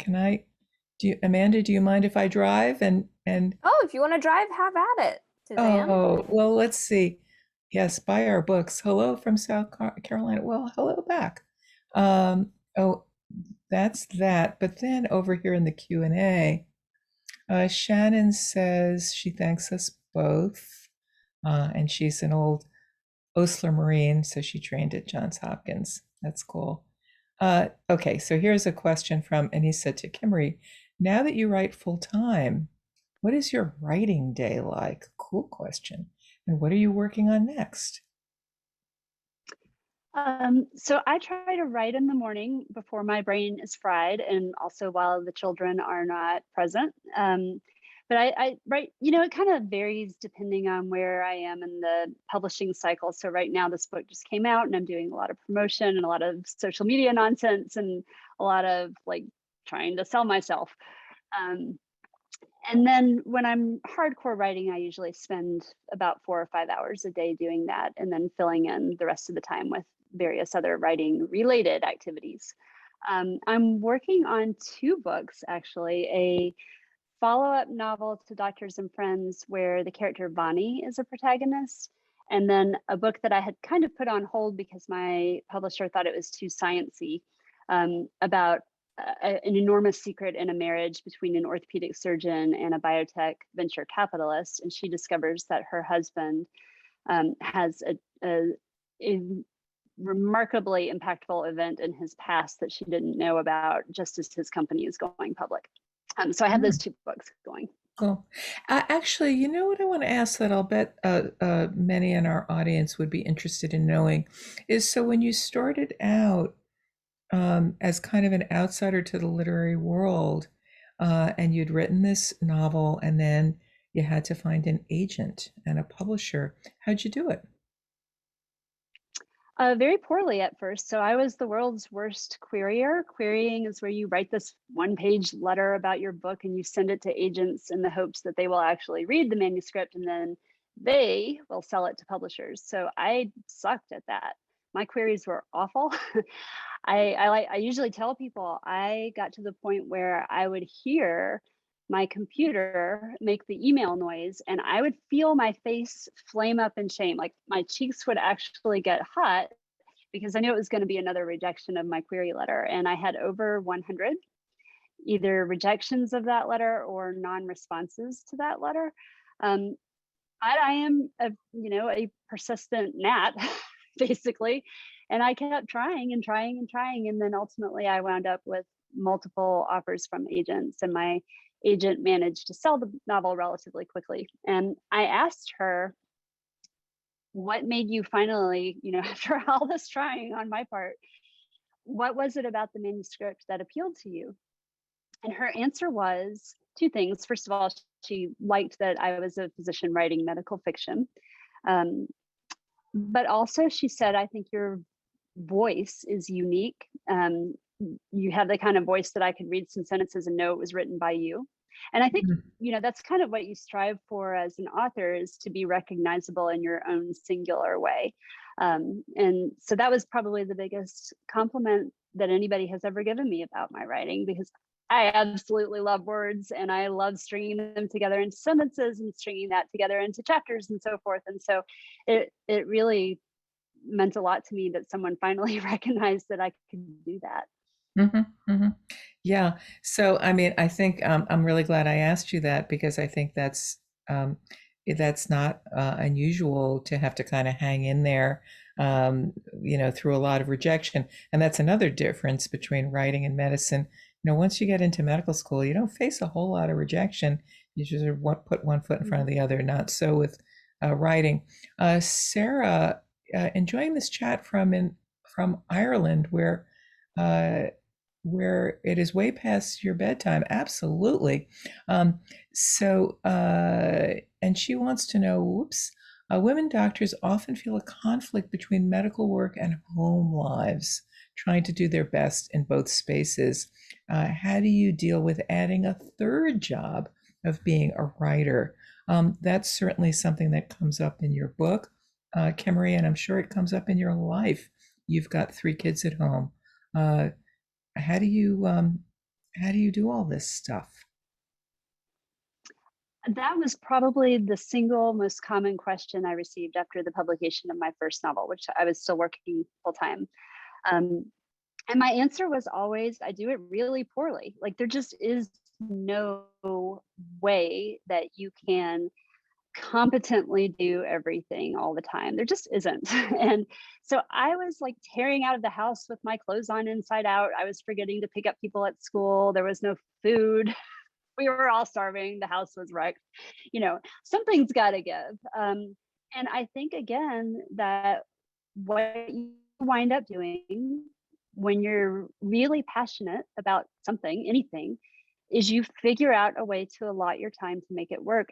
S2: Amanda, do you mind if I drive and
S1: Oh, if you want to drive, have at it, Suzanne.
S2: Oh, well, let's see. Yes, buy our books. Hello from South Carolina. Well, hello back. Oh, that's that. But then over here in the Q&A, Shannon says she thanks us both, and she's an old Osler Marine, so she trained at Johns Hopkins. That's cool. Okay, so here's a question and he said to Kimmery, now that you write full time, what is your writing day like? Cool question. And what are you working on next?
S3: So I try to write in the morning before my brain is fried, and also while the children are not present. But I write, it kind of varies depending on where I am in the publishing cycle. So right now this book just came out and I'm doing a lot of promotion and a lot of social media nonsense and a lot of trying to sell myself. And then when I'm hardcore writing, I usually spend about 4 or 5 hours a day doing that, and then filling in the rest of the time with various other writing related activities. I'm working on 2 books, actually, a follow-up novel to Doctors and Friends where the character Bonnie is a protagonist, and then a book that I had kind of put on hold because my publisher thought it was too sciencey, about an enormous secret in a marriage between an orthopedic surgeon and a biotech venture capitalist. And she discovers that her husband has a remarkably impactful event in his past that she didn't know about just as his company is going public. So I have those 2 books going.
S2: Cool. Actually, you know what I want to ask that I'll bet many in our audience would be interested in knowing is, so when you started out as kind of an outsider to the literary world, and you'd written this novel, and then you had to find an agent and a publisher, how'd you do it?
S3: Very poorly at first. So I was the world's worst querier. Querying is where you write this 1-page letter about your book and you send it to agents in the hopes that they will actually read the manuscript and then they will sell it to publishers. So I sucked at that. My queries were awful. I usually tell people I got to the point where I would hear my computer make the email noise and I would feel my face flame up in shame. Like my cheeks would actually get hot because I knew it was going to be another rejection of my query letter. And I had over 100 either rejections of that letter or non-responses to that letter. I am a persistent gnat, basically. And I kept trying and trying and trying. And then ultimately I wound up with multiple offers from agents, and my agent managed to sell the novel relatively quickly. And I asked her, what made you finally, after all this trying on my part, what was it about the manuscript that appealed to you? And her answer was 2 things. First of all, she liked that I was a physician writing medical fiction. But also she said, I think your voice is unique. You have the kind of voice that I could read some sentences and know it was written by you. And I think, that's kind of what you strive for as an author, is to be recognizable in your own singular way. And so that was probably the biggest compliment that anybody has ever given me about my writing, because I absolutely love words and I love stringing them together into sentences and stringing that together into chapters and so forth. And so it really meant a lot to me that someone finally recognized that I could do that.
S2: Yeah. So, I mean, I think I'm really glad I asked you that, because I think that's that's not unusual to have to kind of hang in there, through a lot of rejection. And that's another difference between writing and medicine. Once you get into medical school, you don't face a whole lot of rejection. You just sort of put one foot in front of the other. Not so with writing. Sarah, enjoying this chat from Ireland, where it is way past your bedtime. Absolutely. And she wants to know, women doctors often feel a conflict between medical work and home lives, trying to do their best in both spaces. How do you deal with adding a third job of being a writer? That's certainly something that comes up in your book, Kimmery, and I'm sure it comes up in your life. You've got 3 kids at home. How do you do all this stuff?
S3: That was probably the single most common question I received after the publication of my first novel, which I was still working full time. And my answer was always, I do it really poorly. Like, there just is no way that you can competently do everything all the time. There just isn't. And so I was like tearing out of the house with my clothes on inside out. I was forgetting to pick up people at school. There was no food. We were all starving. The house was wrecked. Something's got to give. And I think, again, that what you wind up doing when you're really passionate about something, anything, is you figure out a way to allot your time to make it work.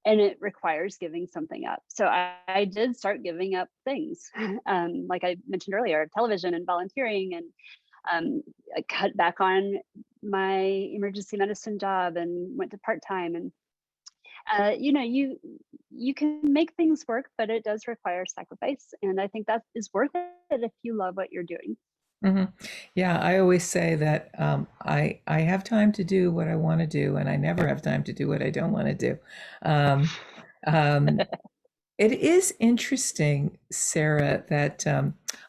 S3: And it requires giving something up. So I did start giving up things, like I mentioned earlier, television and volunteering, and I cut back on my emergency medicine job and went to part-time. And you can make things work, but it does require sacrifice. And I think that is worth it if you love what you're doing.
S2: Mm-hmm. Yeah, I always say that I have time to do what I want to do, and I never have time to do what I don't want to do. It is interesting, Sarah, that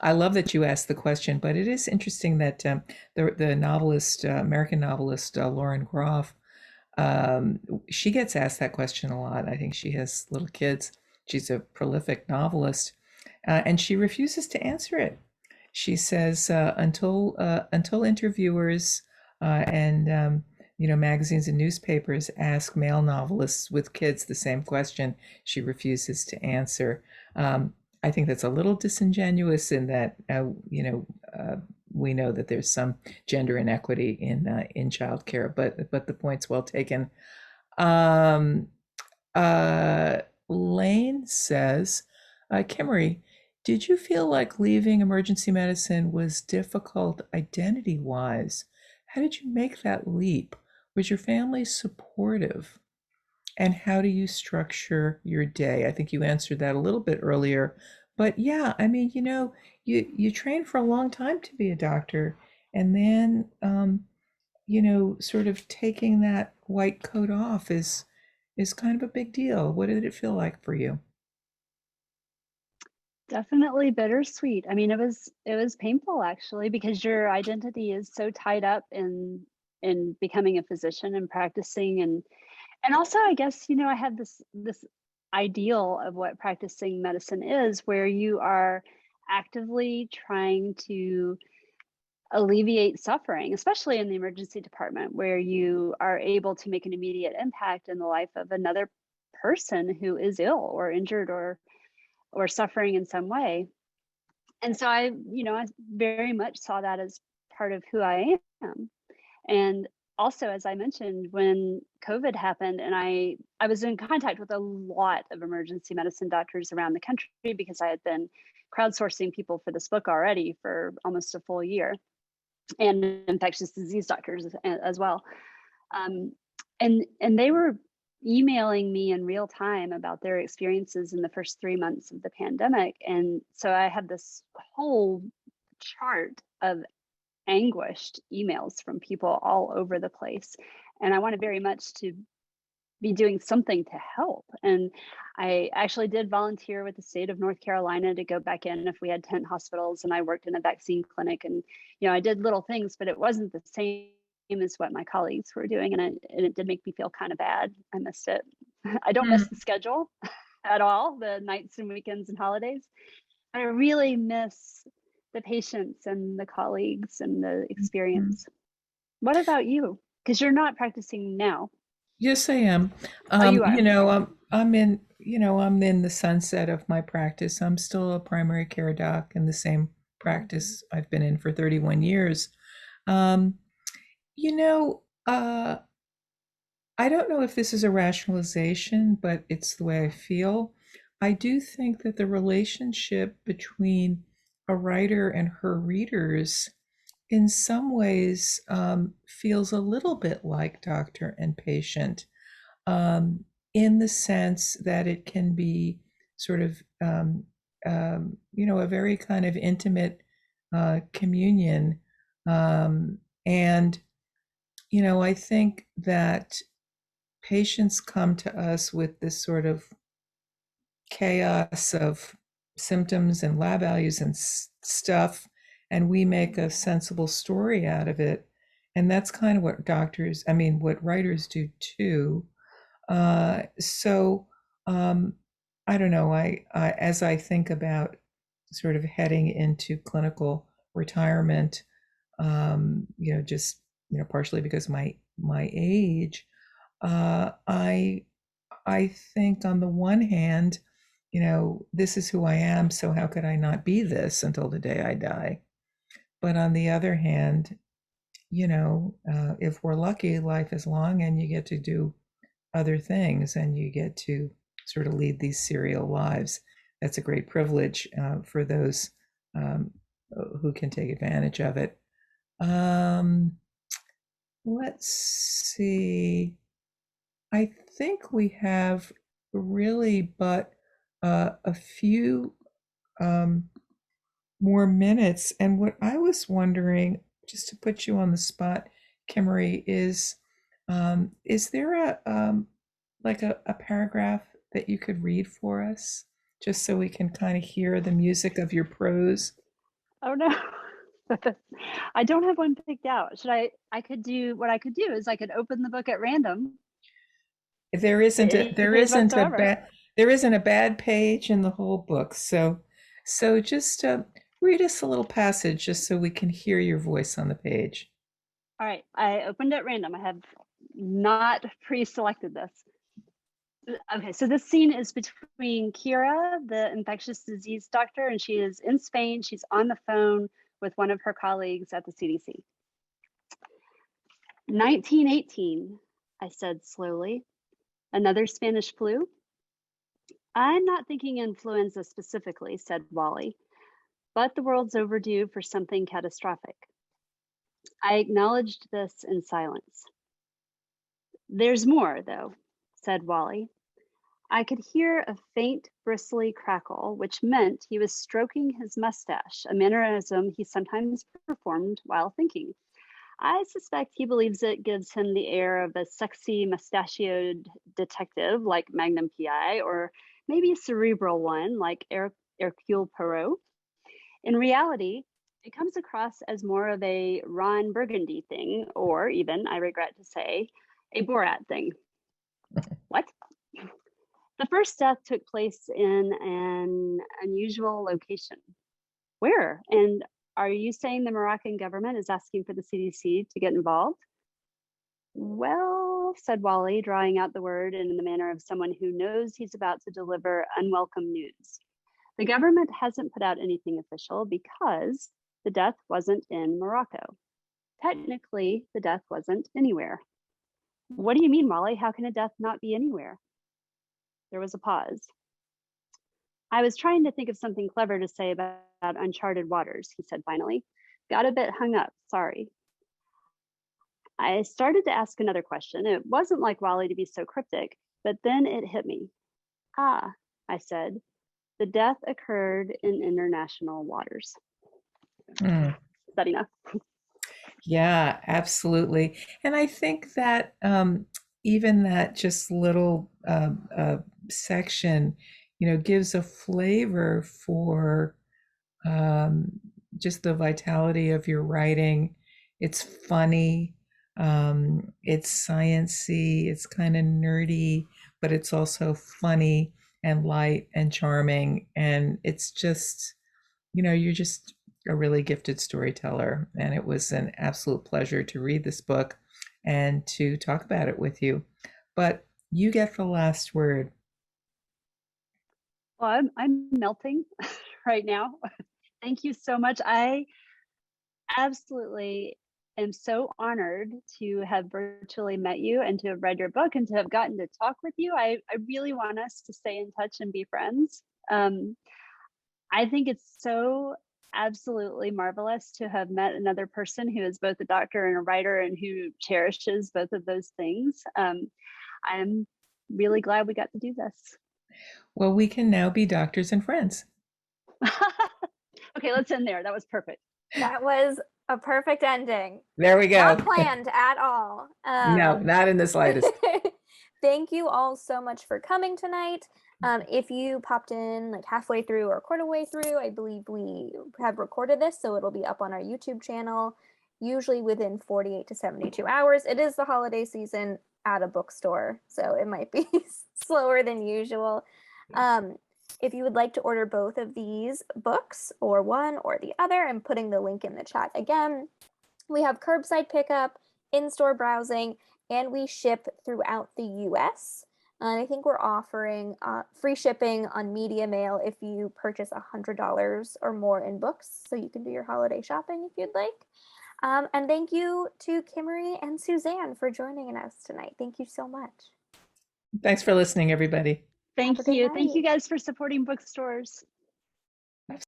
S2: I love that you asked the question, but it is interesting that the novelist, American novelist Lauren Groff, she gets asked that question a lot. I think she has little kids. She's a prolific novelist, and she refuses to answer it. She says until interviewers and magazines and newspapers ask male novelists with kids the same question, she refuses to answer. I think that's a little disingenuous in that we know that there's some gender inequity in childcare, but the point's well taken. Lane says, Kimmery, did you feel like leaving emergency medicine was difficult identity-wise? How did you make that leap? Was your family supportive? And how do you structure your day? I think you answered that a little bit earlier, but yeah, I mean, you train for a long time to be a doctor, and then sort of taking that white coat off is kind of a big deal. What did it feel like for you?
S3: Definitely bittersweet. I mean, it was painful, actually, because your identity is so tied up in becoming a physician and practicing, and also, I guess, I had this ideal of what practicing medicine is, where you are actively trying to alleviate suffering, especially in the emergency department, where you are able to make an immediate impact in the life of another person who is ill or injured or suffering in some way. And so I very much saw that as part of who I am. And also, as I mentioned, when COVID happened, and I was in contact with a lot of emergency medicine doctors around the country, because I had been crowdsourcing people for this book already for almost a full year, and infectious disease doctors as well. And they were emailing me in real time about their experiences in the first 3 months of the pandemic. And so I had this whole chart of anguished emails from people all over the place. And I wanted very much to be doing something to help. And I actually did volunteer with the state of North Carolina to go back in if we had tent hospitals, and I worked in a vaccine clinic, and I did little things, but it wasn't the same as what my colleagues were doing, and it did make me feel kind of bad. I missed it. I don't miss the schedule at all, the nights and weekends and holidays. I really miss the patients and the colleagues and the experience. What about you? Because you're not practicing now.
S2: Yes, I am.
S3: Oh, you are.
S2: I'm in the sunset of my practice. I'm still a primary care doc in the same practice I've been in for 31 years. Um, you know, uh, I don't know if this is a rationalization, but it's the way I feel. I do think that the relationship between a writer and her readers, in some ways, feels a little bit like doctor and patient, in the sense that it can be sort of, a very kind of intimate communion. And, I think that patients come to us with this sort of chaos of symptoms and lab values and stuff, and we make a sensible story out of it. And that's kind of what writers do too. So I don't know. As I think about sort of heading into clinical retirement, just partially because of my age, I think on the one hand, this is who I am, so how could I not be this until the day I die? But on the other hand, if we're lucky, life is long and you get to do other things and you get to sort of lead these serial lives. That's a great privilege for those who can take advantage of it. Let's see. I think we have really but a few more minutes. And what I was wondering, just to put you on the spot, Kimmery, is there a paragraph that you could read for us, just so we can kind of hear the music of your prose?
S3: Oh no. I don't have one picked out. I could do what I could do is I could open the book at random.
S2: There isn't a,
S3: Anything whatsoever.
S2: there isn't a bad page in the whole book. So just read us a little passage just so we can hear your voice on the page.
S3: All right, I opened at random. I have not pre-selected this. Okay, so this scene is between Kira, the infectious disease doctor, and she is in Spain. She's on the phone with one of her colleagues at the CDC. 1918, I said slowly. Another Spanish flu? I'm not thinking influenza specifically, said Wally, but the world's overdue for something catastrophic. I acknowledged this in silence. There's more, though, said Wally. I could hear a faint, bristly crackle, which meant he was stroking his mustache, a mannerism he sometimes performed while thinking. I suspect he believes it gives him the air of a sexy, mustachioed detective like Magnum PI, or maybe a cerebral one like Hercule Poirot. In reality, it comes across as more of a Ron Burgundy thing, or even, I regret to say, a Borat thing. What? The first death took place in an unusual location. Where? And are you saying the Moroccan government is asking for the CDC to get involved? Well, said Wally, drawing out the word in the manner of someone who knows he's about to deliver unwelcome news. The government hasn't put out anything official because the death wasn't in Morocco. Technically, the death wasn't anywhere. What do you mean, Wally? How can a death not be anywhere? There was a pause. I was trying to think of something clever to say about uncharted waters, he said finally. Got a bit hung up, sorry. I started to ask another question. It wasn't like Wally to be so cryptic, but then it hit me. Ah, I said, the death occurred in international waters.
S2: Mm.
S3: Is that enough?
S2: Yeah, absolutely. And I think that even that just little section, gives a flavor for just the vitality of your writing. It's funny, it's sciency, it's kind of nerdy, but it's also funny and light and charming. And it's just, you're just a really gifted storyteller. And it was an absolute pleasure to read this book and to talk about it with you. But you get the last word.
S3: Well, I'm melting right now. Thank you so much. I absolutely am so honored to have virtually met you and to have read your book and to have gotten to talk with you. I really want us to stay in touch and be friends. I think it's so absolutely marvelous to have met another person who is both a doctor and a writer and who cherishes both of those things. I'm really glad we got to do this.
S2: Well, we can now be doctors and friends.
S3: Okay, let's end there. That was perfect.
S1: That was a perfect ending.
S2: There we go.
S1: Not planned at all.
S2: No, not in the slightest.
S1: Thank you all so much for coming tonight. If you popped in like halfway through or quarter way through, I believe we have recorded this, so it'll be up on our YouTube channel, usually within 48 to 72 hours. It is the holiday season at a bookstore, so it might be slower than usual. If you would like to order both of these books, or one or the other, I'm putting the link in the chat again. We have curbside pickup, in-store browsing, and we ship throughout the US. And I think we're offering free shipping on media mail if you purchase $100 or more in books, so you can do your holiday shopping if you'd like. And thank you to Kimmery and Suzanne for joining us tonight. Thank you so much.
S2: Thanks for listening, everybody.
S3: Thank
S1: Have a good
S3: you. Thank you
S1: night.
S3: guys for supporting bookstores.